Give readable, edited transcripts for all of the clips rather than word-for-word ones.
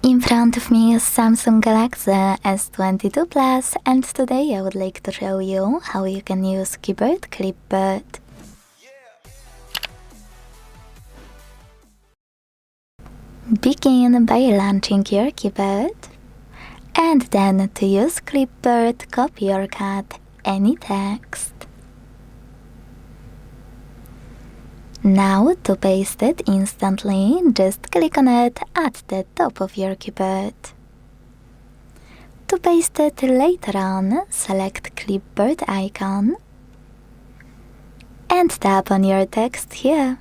In front of me is Samsung Galaxy S22 Plus, and today I would like to show you how you can use Keyboard Clipboard. Begin by launching your keyboard, and then to use Clipboard, copy or cut any text. Now to paste it instantly, just click on it at the top of your keyboard. To paste it later on, select Clipboard icon and tap on your text here.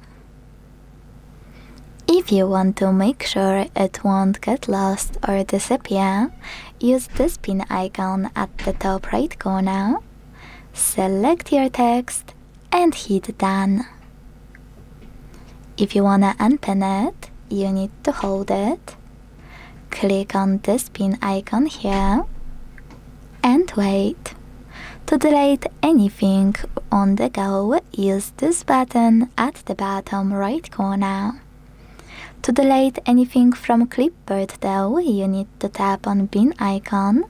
If you want to make sure it won't get lost or disappear, use this pin icon at the top right corner, select your text and hit done. If you wanna unpin it, you need to hold it, click on this pin icon here, and wait. To delete anything on the go, use this button at the bottom right corner. To delete anything from Clipboard though, you need to tap on pin icon,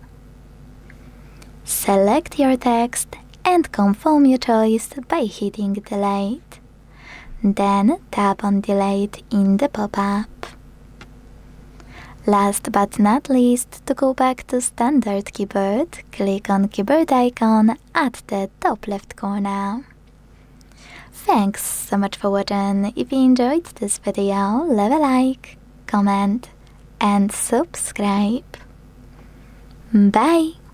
select your text and confirm your choice by hitting delete. Then tap on delete in the pop-up. Last but not least, to go back to standard keyboard, click on keyboard icon at the top left corner. Thanks so much for watching. If you enjoyed this video, leave a like, comment and subscribe. Bye!